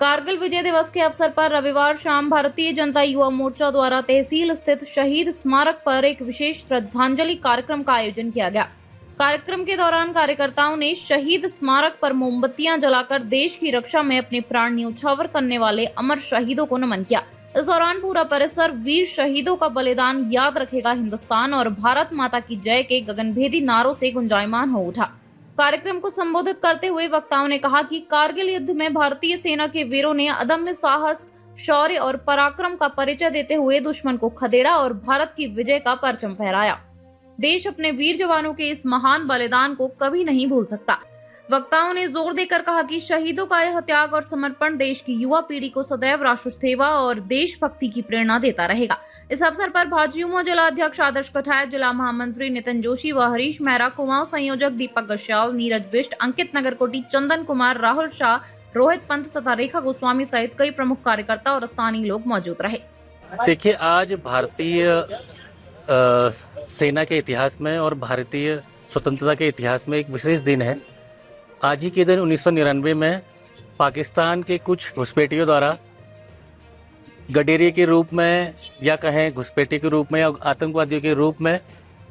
कारगिल विजय दिवस के अवसर पर रविवार शाम भारतीय जनता युवा मोर्चा द्वारा तहसील स्थित शहीद स्मारक पर एक विशेष श्रद्धांजलि कार्यक्रम का आयोजन किया गया। कार्यक्रम के दौरान कार्यकर्ताओं ने शहीद स्मारक पर मोमबत्तियां जलाकर देश की रक्षा में अपने प्राण न्यौछावर करने वाले अमर शहीदों को नमन किया। इस दौरान पूरा परिसर वीर शहीदों का बलिदान याद रखेगा हिंदुस्तान और भारत माता की जय के गगनभेदी नारों से गुंजायमान हो उठा। कार्यक्रम को संबोधित करते हुए वक्ताओं ने कहा कि कारगिल युद्ध में भारतीय सेना के वीरों ने अदम्य साहस, शौर्य और पराक्रम का परिचय देते हुए दुश्मन को खदेड़ा और भारत की विजय का परचम फहराया। देश अपने वीर जवानों के इस महान बलिदान को कभी नहीं भूल सकता। वक्ताओं ने जोर देकर कहा कि शहीदों का यह त्याग और समर्पण देश की युवा पीढ़ी को सदैव राष्ट्र सेवा और देशभक्ति की प्रेरणा देता रहेगा। इस अवसर पर भाजयुमो जिला अध्यक्ष आदर्श कठायत, जिला महामंत्री नितिन जोशी व हरीश मेहरा, कुमाऊं संयोजक दीपक गश्याल, नीरज बिष्ट, अंकित नगरकोटी, चंदन कुमार, राहुल शाह, रोहित पंत तथा रेखा गोस्वामी सहित कई प्रमुख कार्यकर्ता और स्थानीय लोग मौजूद रहे। देखिए, आज भारतीय सेना के इतिहास में और भारतीय स्वतंत्रता के इतिहास में एक विशेष दिन है। आज ही के दिन 1999 में पाकिस्तान के कुछ घुसपैठियों द्वारा गडेरिया के रूप में या कहें घुसपैठी के रूप में या आतंकवादियों के रूप में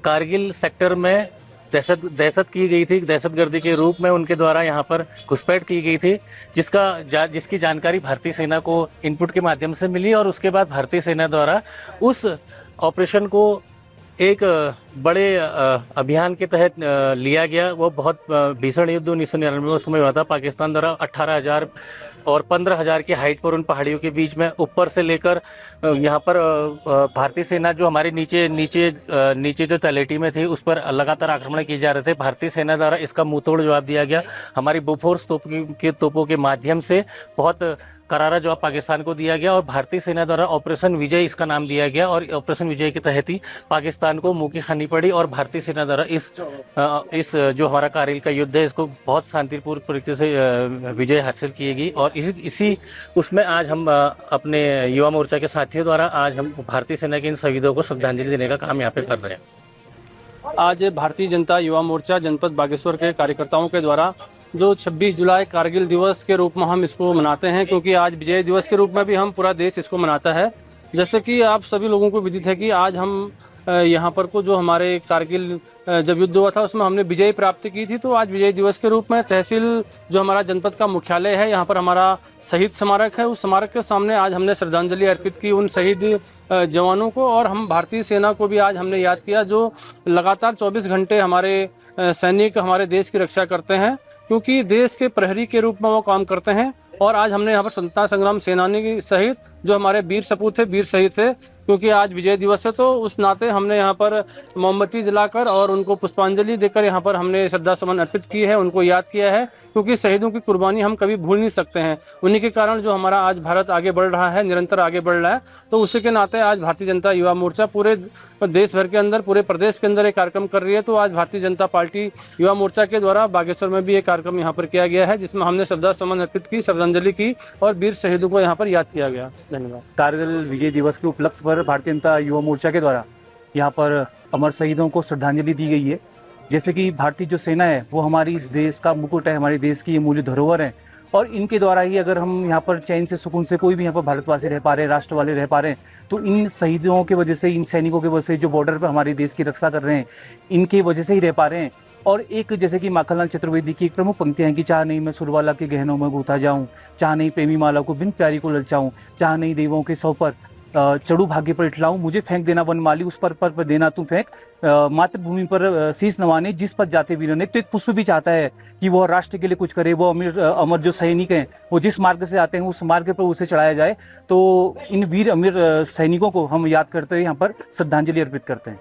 कारगिल सेक्टर में दहशत की गई थी। दहशतगर्दी के रूप में उनके द्वारा यहाँ पर घुसपैठ की गई थी, जिसकी जानकारी भारतीय सेना को इनपुट के माध्यम से मिली और उसके बाद भारतीय सेना द्वारा उस ऑपरेशन को एक बड़े अभियान के तहत लिया गया। वो बहुत भीषण युद्ध 1999 में उस समय हुआ था। पाकिस्तान द्वारा 18,000 और 15,000 की हाइट पर उन पहाड़ियों के बीच में ऊपर से लेकर यहाँ पर भारतीय सेना जो हमारे नीचे जो तलेटी में थी उस पर लगातार आक्रमण किए जा रहे थे। भारतीय सेना द्वारा इसका मुंहतोड़ जवाब दिया गया। हमारी बोफोर्स तोपों के माध्यम से बहुत करारा जवाब पाकिस्तान को दिया गया और भारतीय सेना द्वारा ऑपरेशन विजय इसका नाम दिया गया और ऑपरेशन विजय के तहत ही पाकिस्तान को मुंह की खानी पड़ी और भारतीय सेना द्वारा इस जो हमारा कारगिल का युद्ध है इसको बहुत शांतिपूर्ण तरीके से विजय हासिल की गई। और इसी उसमें आज हम अपने युवा मोर्चा के साथियों द्वारा आज हम भारतीय सेना के इन शहीदों को श्रद्धांजलि देने का काम यहाँ पे कर रहे हैं। आज भारतीय जनता युवा मोर्चा जनपद बागेश्वर के कार्यकर्ताओं के द्वारा जो 26 जुलाई कारगिल दिवस के रूप में हम इसको मनाते हैं, क्योंकि आज विजय दिवस के रूप में भी हम पूरा देश इसको मनाता है। जैसे कि आप सभी लोगों को विदित है कि आज हम यहाँ पर को जो हमारे कारगिल जब युद्ध हुआ था उसमें हमने विजय प्राप्ति की थी, तो आज विजय दिवस के रूप में तहसील जो हमारा जनपद का मुख्यालय है यहाँ पर हमारा शहीद स्मारक है, उस स्मारक के सामने आज हमने श्रद्धांजलि अर्पित की उन शहीद जवानों को। और हम भारतीय सेना को भी आज हमने याद किया जो लगातार 24 घंटे हमारे सैनिक हमारे देश की रक्षा करते हैं, क्योंकि देश के प्रहरी के रूप में वो काम करते हैं। और आज हमने यहाँ पर स्वतंत्रता संग्राम सेनानी सहित जो हमारे वीर सपूत थे, वीर शहीद थे, क्योंकि आज विजय दिवस है तो उस नाते हमने यहाँ पर मोमबत्ती जलाकर और उनको पुष्पांजलि देकर यहाँ पर हमने श्रद्धा सुमन अर्पित की है, उनको याद किया है, क्योंकि शहीदों की कुर्बानी हम कभी भूल नहीं सकते हैं। उन्हीं के कारण जो हमारा आज भारत आगे बढ़ रहा है, निरंतर आगे बढ़ रहा है। तो उसी के नाते आज भारतीय जनता युवा मोर्चा पूरे देश भर के अंदर, पूरे प्रदेश के अंदर एक कार्यक्रम कर रही है। तो आज भारतीय जनता पार्टी युवा मोर्चा के द्वारा बागेश्वर में भी एक कार्यक्रम यहाँ पर किया गया है, जिसमें हमने श्रद्धा सुमन अर्पित की, श्रद्धांजलि की और वीर शहीदों को यहाँ पर याद किया गया। धन्यवाद। कारगिल विजय दिवस के उपलक्ष्य पर भारतीय जनता युवा मोर्चा के द्वारा यहाँ पर अमर शहीदों को श्रद्धांजलि दी गई है। जैसे कि भारतीय जो सेना है वो हमारी इस देश का मुकुट है, हमारे देश की ये मूल्य धरोहर है और इनके द्वारा ही अगर हम यहाँ पर चैन से सुकून से कोई भी यहाँ पर भारतवासी रह पा रहे हैं, राष्ट्र वाले रह पा रहे हैं, तो इन शहीदों की वजह से, इन सैनिकों की वजह से जो बॉर्डर पर हमारे देश की रक्षा कर रहे हैं, इनकी वजह से ही रह पा रहे हैं। और एक जैसे कि माखनलाल चतुर्वेदी की एक प्रमुख पंक्तियां हैं कि चाह नहीं मैं सुरवाला के गहनों में गूथा जाऊं, चाह नहीं प्रेमी माला को बिन प्यारी को ललचाऊं, चाह नहीं देवों के सौ पर चढ़ू भाग्य पर इठलाऊं, मुझे फेंक देना वनमाली उस पर देना तू फेंक, मातृभूमि पर शीश नवाने जिस पर जाते वीरों ने। तो एक पुष्प भी चाहता है कि वो राष्ट्र के लिए कुछ करे, वो अमर जो सैनिक हैं वो जिस मार्ग से आते हैं उस मार्ग पर उसे चढ़ाया जाए। तो इन वीर अमीर सैनिकों को हम याद करते हुए यहाँ पर श्रद्धांजलि अर्पित करते हैं।